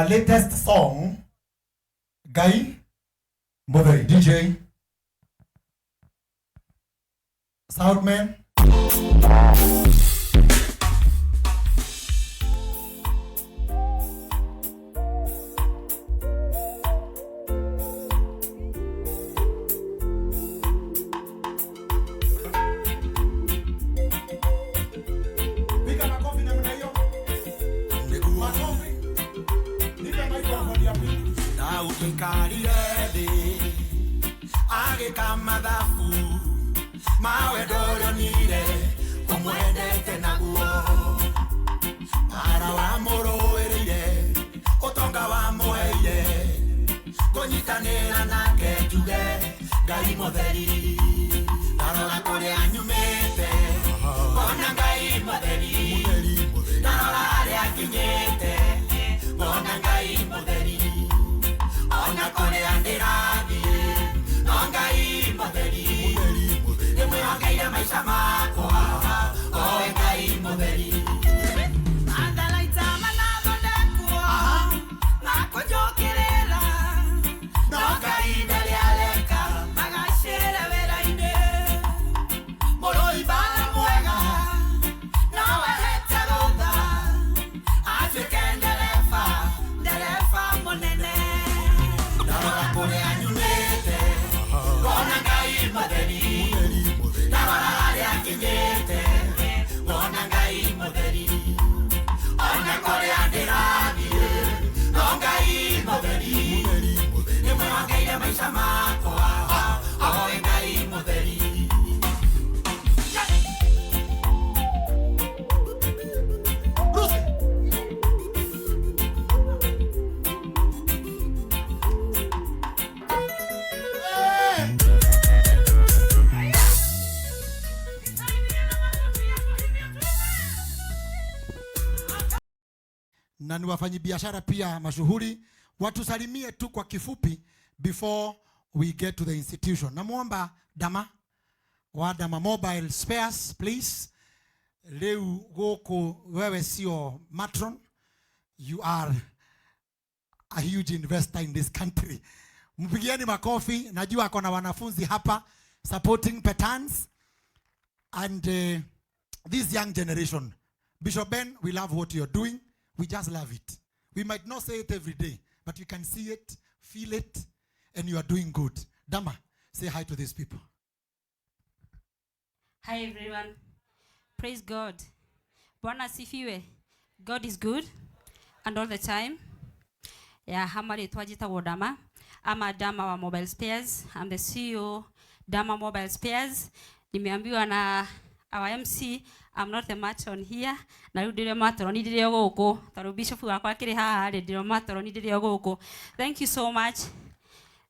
our latest song, Guy Mutheri, DJ, Soundman. Kamadhafu mawe dolo nire umwendete naguo ara wa moro erire otonga wa moeire konyitanira nake tuge Ngai Mutheri narora kure anyumete bona Ngai Mutheri narora ari akinyete bona Ngai Mutheri ona kure andirathi Ngai Mutheri, nimwe hangaira maisha makwa, oe Ngai Mutheri. Andalaita manathodekwo, nakujokerera, no Ngai ndariareka, magacĩra wĩra-inĩ. Mũrũi bana mwega, nowe hete rũtha, atuĩke ndereba mũnene. Ndarora kũrĩa nyumĩte, bona Ngai Mutheri, narora harĩa nginyĩte, bona Ngai Mutheri, ona kũrĩa ndĩrathiĩ, no Ngai Mutheri, nĩmwĩhokeire maica makwa, oe Ngai Mutheri. Na ni wafanyabiashara pia mashuhuri, watusalimie tu kwa kifupi before we get to the institution. Namuomba Dama wa Dama Mobile Spares, please. Leo goko wewe sio matron, you are a huge investor in this country. Mpigieni makofi, najua kuna wanafunzi hapa supporting Petans and this young generation. Bishop Ben, we love what you're doing. We just love it. We might not say it every day, but you can see it, feel it, and you are doing good. Dama, say hi to these people. Hi everyone. Praise God. Bwana asifiwe. God is good and all the time. Yeah, hamari twajita Dama. I'm a Dama wa Mobile Spares. I'm the CEO Dama Mobile Spares. Nimeambiwa na our MC, I'm not the matron here. Na rudire matron ndire goko. Taru bishop wakwa akiri haha ndire matron ndire goko. Thank you so much.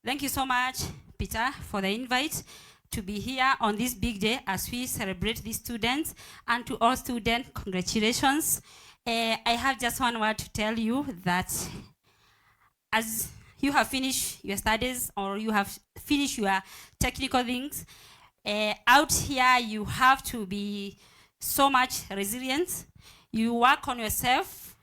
Thank you so much, Peter, for the invite to be here on this big day as we celebrate these students. And to all students, congratulations. I have just one word to tell you, that as you have finished your studies or you have finished your technical things, out here you have to be so much resilient. You work on yourself,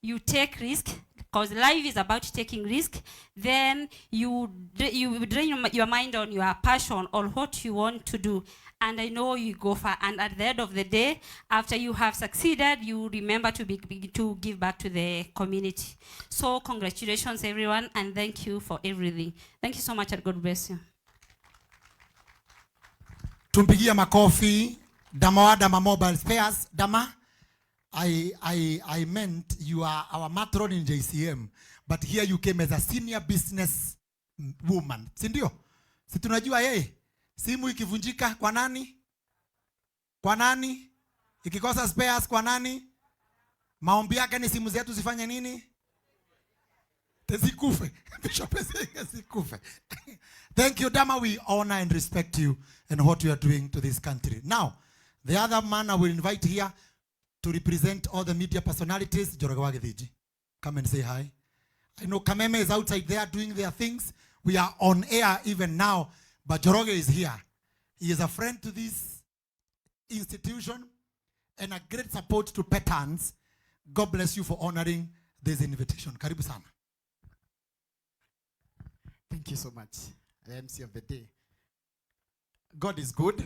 you take risk, because life is about taking risk. Then you drain your mind on your passion or what you want to do. And I know you go far. And at the end of the day, after you have succeeded, you remember to give back to the community. So congratulations everyone, and thank you for everything. Thank you so much, and God bless you. Tumpigia makofi Dama wa Dama Mobile Spares. Dama, I meant you are our matron in JCM, but here you came as a senior business woman. Si ndio? Si tunajua yeye. Simu ikivunjika kwa nani? Kwa nani? Ikikosa spares kwa nani? Maombi yake ni simu zetu zifanye nini? Tezikufe. Bishop tezikufe. Thank you, Dama. We honor and respect you and what you are doing to this country. Now, the other man I will invite here to represent all the media personalities, Njoroge wa Githiji. Come and say hi. I know Kameme is outside there doing their things. We are on air even now, but Njoroge is here. He is a friend to this institution and a great support to Petans. God bless you for honoring this invitation. Karibu sana. you so much. The MC of the day. God is good.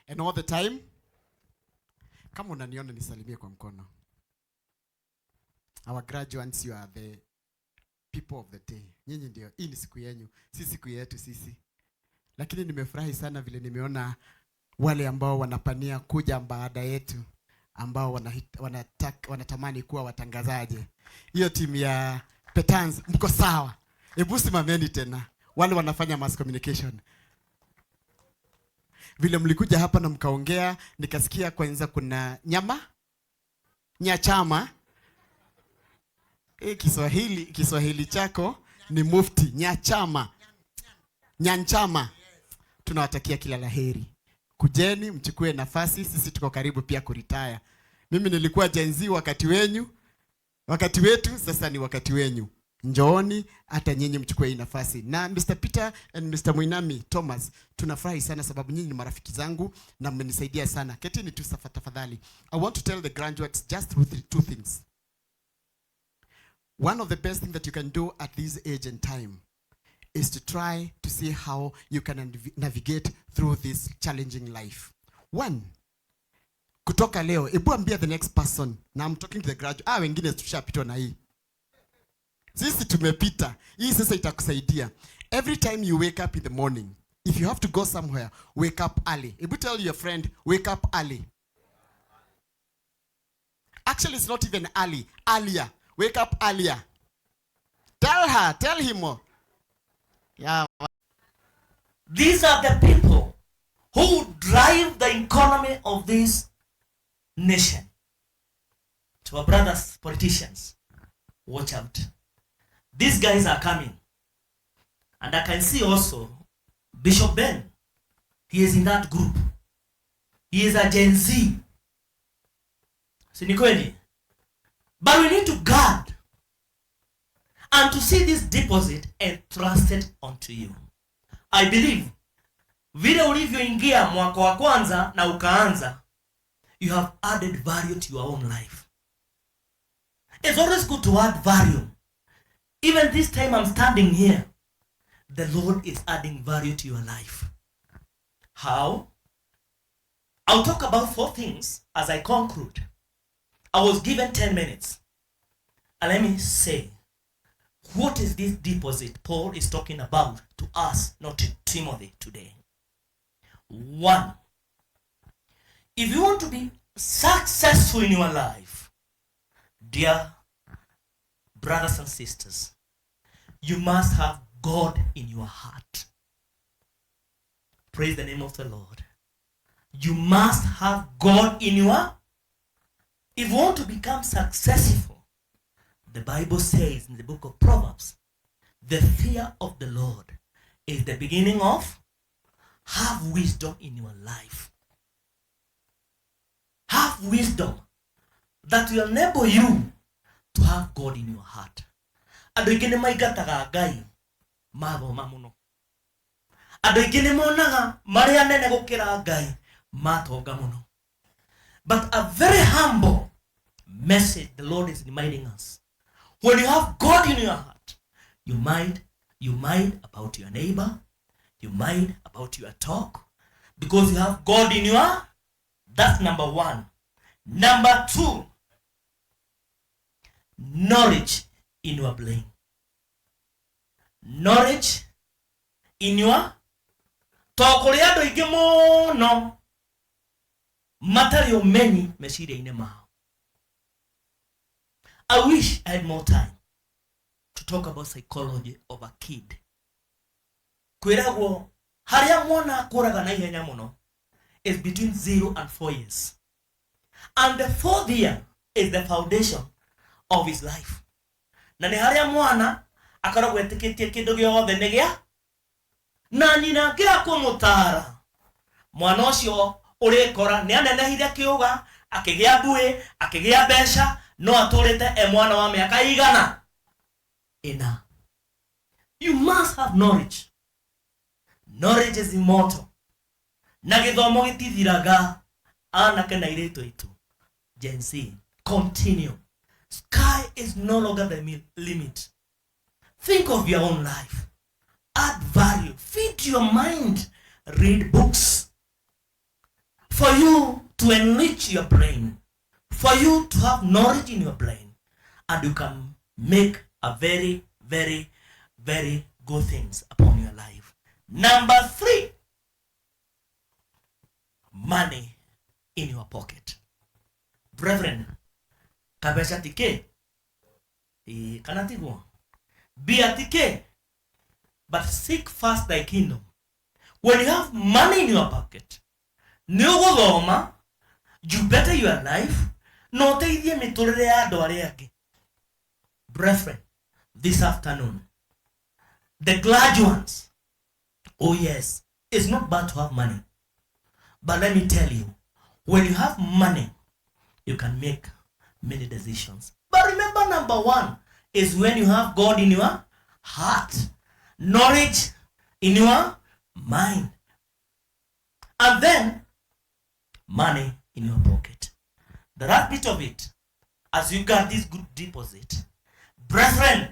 And all the time. Kama unaniona nisalimie kwa mkono. Our graduates, you are the people of the day. Nyinyi ndio, hii ni siku yenu, si siku yetu sisi. Lakini nimefurahi sana vile nimeona wale ambao wanapania kuja baada yetu, ambao wanatamani kuwa watangazaji. Hiyo timu ya Petans, mko sawa. Hebu simameni tena. Wale wanafanya mass communication. Vile mlikuja hapa na mkaongea, nikasikia kwanza kuna nyachama. Kiswahili chako ni mufti. Nyanchama. Tunawatakia kila laheri. Kujeni, mchukue nafasi, sisi tuko karibu pia kuretire. Mimi nilikuwa Gen Z wakati wetu, sasa ni wakati wenyu. Njooni, hata nyinyi mchukue hii nafasi. Na Mr. Peter and Mr. Muinami Thomas, tunafurahi sana sababu nyinyi ni marafiki zangu na mmenisaidia sana. Ketini tu tafadhali. I want to tell the graduates just two things. One of the best things that you can do at this age and time is to try to see how you can navigate through this challenging life. One, kutoka leo, ebu ambia the next person, na I'm talking to the graduate, wengine tushapitwa na hii. Sisi tumepita, hii sasa itakusaidia. Every time you wake up in the morning, if you have to go somewhere, wake up early. Ebu tell your friend, wake up early. Actually, it's not even early, earlier. Wake up earlier. Tell him more. Yeah. These are the people who drive the economy of this nation. To our brothers, politicians, watch out. These guys are coming. And I can see also Bishop Ben. He is in that group. He is a Gen Z. Sinikweli. But we need to guard and to see this deposit entrusted unto you. I believe vile ulivyoingia mwaka wa kwanza na ukaanza, you have added value to your own life. It's always good to add value. Even this time I'm standing here, the Lord is adding value to your life. How? I'll talk about 4 things as I conclude. I was given 10 minutes. And let me say, what is this deposit Paul is talking about to us, not to Timothy today? 1, if you want to be successful in your life, dear brothers and sisters, you must have God in your heart. Praise the name of the Lord. You must have God in your. If you want to become successful, the Bible says in the book of Proverbs, the fear of the Lord is the beginning of. Have wisdom in your life. Have wisdom that will enable you to have God in your heart. Ado ikene maigataga Ngai mathoma muno. Ado ikene monaga mari anene gukira Ngai matonga muno. But a very humble message the Lord is reminding us. When you have God in your heart, you mind about your neighbor, you mind about your talk, because you have God in your. That's number 1. Number 2, knowledge in your brain. Knowledge in your. Tokoliado igemo material many meshire inema. I wish I had more time to talk about psychology of a kid. Kwiragwo haria mwana kuraga na ihenya muno is between 0 and 4 years. And the 4th year is the foundation of his life. Na ni haria mwana akaragwo etikitie kindu giothe ni gia na nyina ngira kumutara. Mwana ucio urikora ni anenehire kiuga, akigia mbui, akigia besha, no aturite mwana wa miaka igana ina. You must have knowledge. Knowledge is immortal. Na githomo gitithiraga. Anake na ireto itu. Gen Z, continue. Sky is no longer the limit. Think of your own life. Add value. Feed your mind. Read books. For you to enrich your brain. For you to have knowledge in your brain. And you can make a very, very, very good things upon your life. Number 3. Money in your pocket. Brethren, kabesha tike. Kanatigo. Be a tike. But seek first thy kingdom. When you have money in your pocket, you better your life. No teithie miturire ya andu aria angi. Brethren, this afternoon, the graduates, oh yes, it's not bad to have money. But let me tell you, when you have money, you can make many decisions. But remember, number 1 is when you have God in your heart, knowledge in your mind, and then money in your pocket. The last bit of it, as you got this good deposit, brethren,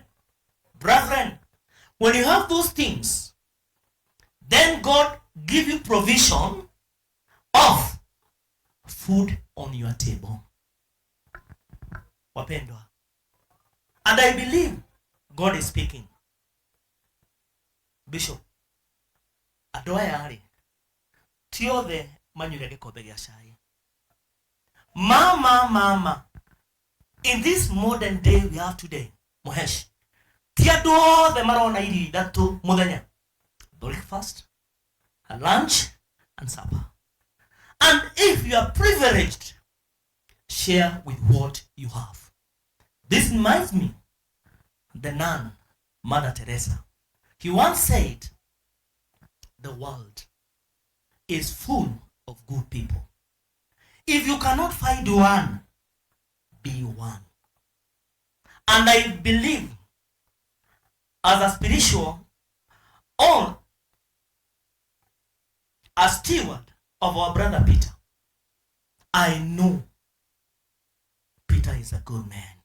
when you have those things, then God give you provision of food on your table. Wapendwa. And I believe God is speaking. Bishop, adoa yari tiothe manyure gikombe gia cai. Mama, in this modern day we have today, Mohesh, tiado the marona iri datu muthenya, breakfast, a lunch, and supper. And if you are privileged, share with what you have. This reminds me of the nun, Mother Teresa. He once said, the world is full of good people. If you cannot find one, be one. And I believe, as a spiritual, or a steward of our brother Peter, I know Peter is a good man.